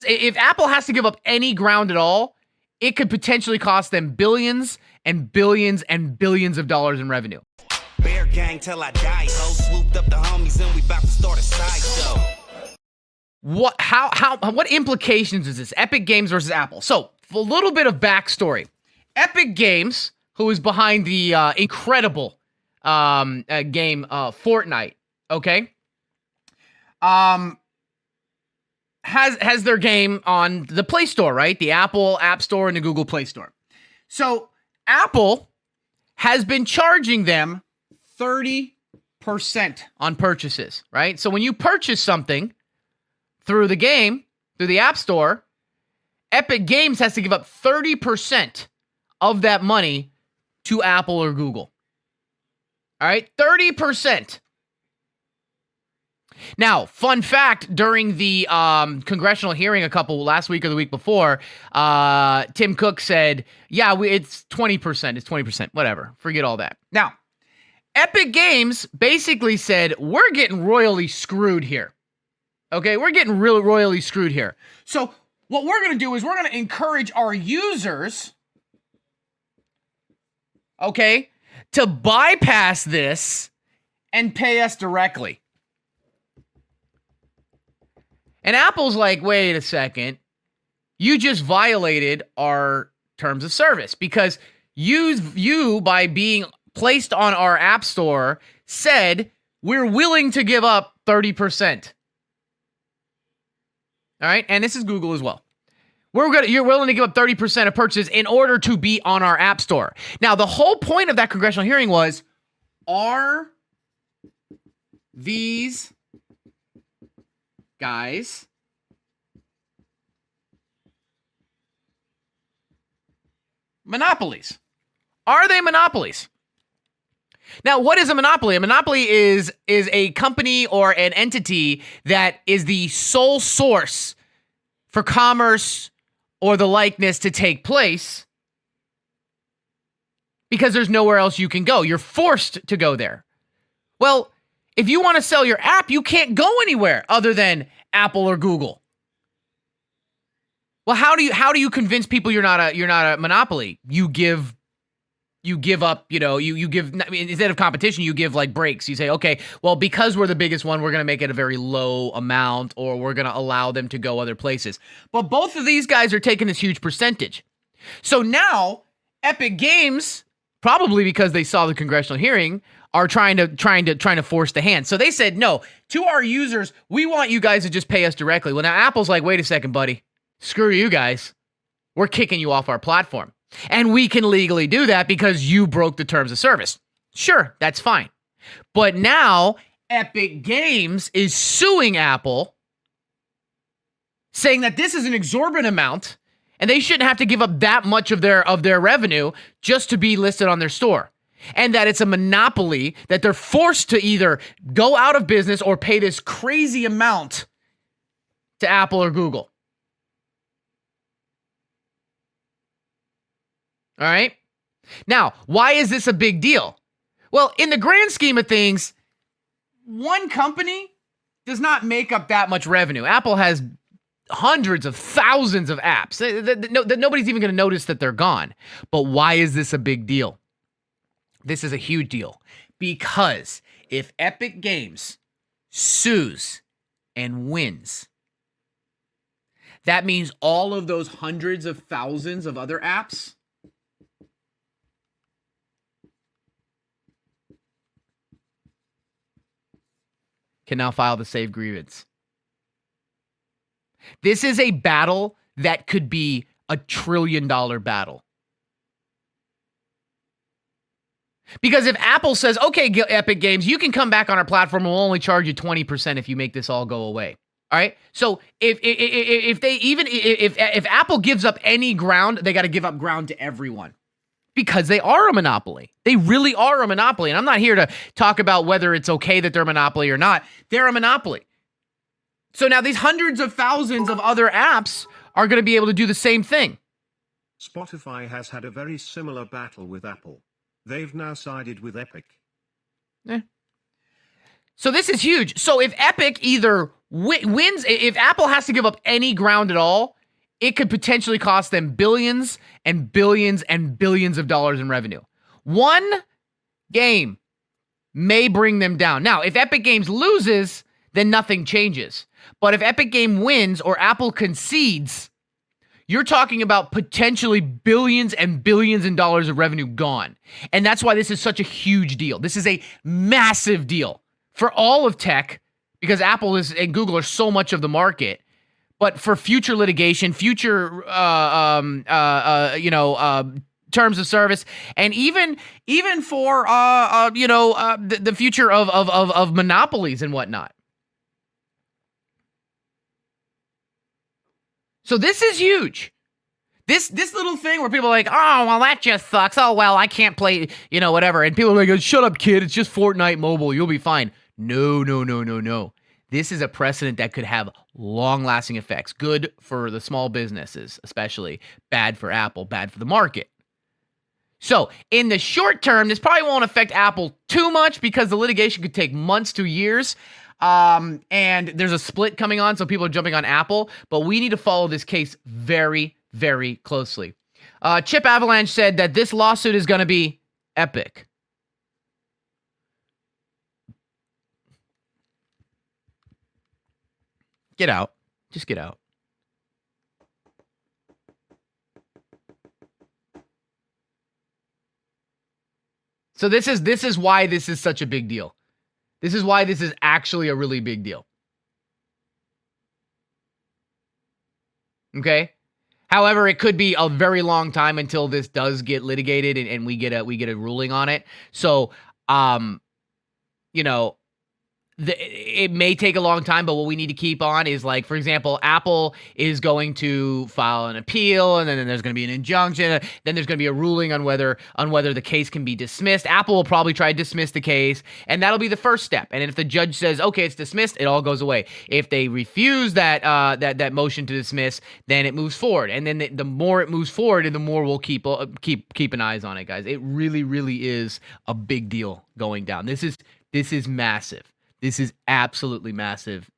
If Apple has to give up any ground at all, it could potentially cost them billions and billions and billions of dollars in revenue. Bear gang till I die, ho. Swooped up the homies and we about to start a sideshow. What implications is this? Epic Games versus Apple. So, a little bit of backstory. Epic Games, who is behind the incredible game Fortnite, okay? Has their game on the Play Store, right? The Apple App Store and the Google Play Store. So, Apple has been charging them 30% on purchases, right? So, when you purchase something through the game, through the App Store, Epic Games has to give up 30% of that money to Apple or Google. All right, 30%. Now, fun fact, during the congressional hearing last week or the week before, Tim Cook said, yeah, it's 20%. It's 20%. Whatever. Forget all that. Now, Epic Games basically said, we're getting royally screwed here. Okay, we're getting royally screwed here. So what we're going to do is we're going to encourage our users, okay, to bypass this and pay us directly. And Apple's like, wait a second, you just violated our terms of service because you by being placed on our App Store, said we're willing to give up 30%. All right, and this is Google as well. You're willing to give up 30% of purchases in order to be on our App Store. Now, the whole point of that congressional hearing was, are these guys monopolies? Are they monopolies? Now, what is a monopoly? A monopoly is a company or an entity that is the sole source for commerce or the likeness to take place because there's nowhere else you can go. You're forced to go there. Well, if you want to sell your app, you can't go anywhere other than Apple or Google. Well, how do you convince people you're not a monopoly? You give up, you give, instead of competition, you give like breaks. You say, okay, well, because we're the biggest one, we're going to make it a very low amount, or we're going to allow them to go other places. But both of these guys are taking this huge percentage. So now Epic Games, probably because they saw the congressional hearing, are trying to force the hand. So they said, no, to our users, we want you guys to just pay us directly. Well, now Apple's like, wait a second, buddy, screw you guys. We're kicking you off our platform. And we can legally do that because you broke the terms of service. Sure, that's fine. But now Epic Games is suing Apple, saying that this is an exorbitant amount and they shouldn't have to give up that much of their revenue just to be listed on their store. And that it's a monopoly, that they're forced to either go out of business or pay this crazy amount to Apple or Google. All right. Now, why is this a big deal? Well, in the grand scheme of things, one company does not make up that much revenue. Apple has hundreds of thousands of apps. Nobody's even going to notice that they're gone. But why is this a big deal? This is a huge deal because if Epic Games sues and wins, that means all of those hundreds of thousands of other apps can now file the save grievance. This is a battle that could be $1 trillion battle. Because if Apple says, okay, Epic Games, you can come back on our platform and we'll only charge you 20% if you make this all go away. All right. So if Apple gives up any ground, they got to give up ground to everyone. Because they are a monopoly. They really are a monopoly. And I'm not here to talk about whether it's okay that they're a monopoly or not. They're a monopoly. So now these hundreds of thousands of other apps are going to be able to do the same thing. Spotify has had a very similar battle with Apple. They've now sided with Epic. So this is huge. So if Epic either wins. If Apple has to give up any ground at all, it could potentially cost them billions and billions and billions of dollars in revenue. One game may bring them down. Now, if Epic Games loses, then nothing changes. But if Epic Game wins or Apple concedes, you're talking about potentially billions and billions in dollars of revenue gone. And that's why this is such a huge deal. This is a massive deal for all of tech because Apple and Google are so much of the market. But for future litigation, future terms of service, and even for the future of monopolies and whatnot. So this is huge. This little thing where people are like, oh, well, that just sucks. Oh, well, I can't play, whatever. And people are like, shut up, kid. It's just Fortnite mobile. You'll be fine. No. This is a precedent that could have long-lasting effects. Good for the small businesses, especially. Bad for Apple. Bad for the market. So, in the short term, this probably won't affect Apple too much because the litigation could take months to years. And there's a split coming on, so people are jumping on Apple. But we need to follow this case very, very closely. Chip Avalanche said that this lawsuit is going to be epic. Get out. Just get out. So this is why this is such a big deal. This is why this is actually a really big deal. Okay? However, it could be a very long time until this does get litigated and we get a ruling on it. So, it may take a long time, but what we need to keep on is, like, for example, Apple is going to file an appeal, and then there's going to be an injunction. Then there's going to be a ruling on whether the case can be dismissed. Apple will probably try to dismiss the case, and that'll be the first step. And if the judge says, okay, it's dismissed, it all goes away. If they refuse that motion to dismiss, then it moves forward. And then the more it moves forward, the more we'll keep an eyes on it, guys. It really, really is a big deal going down. This is massive. This is absolutely massive.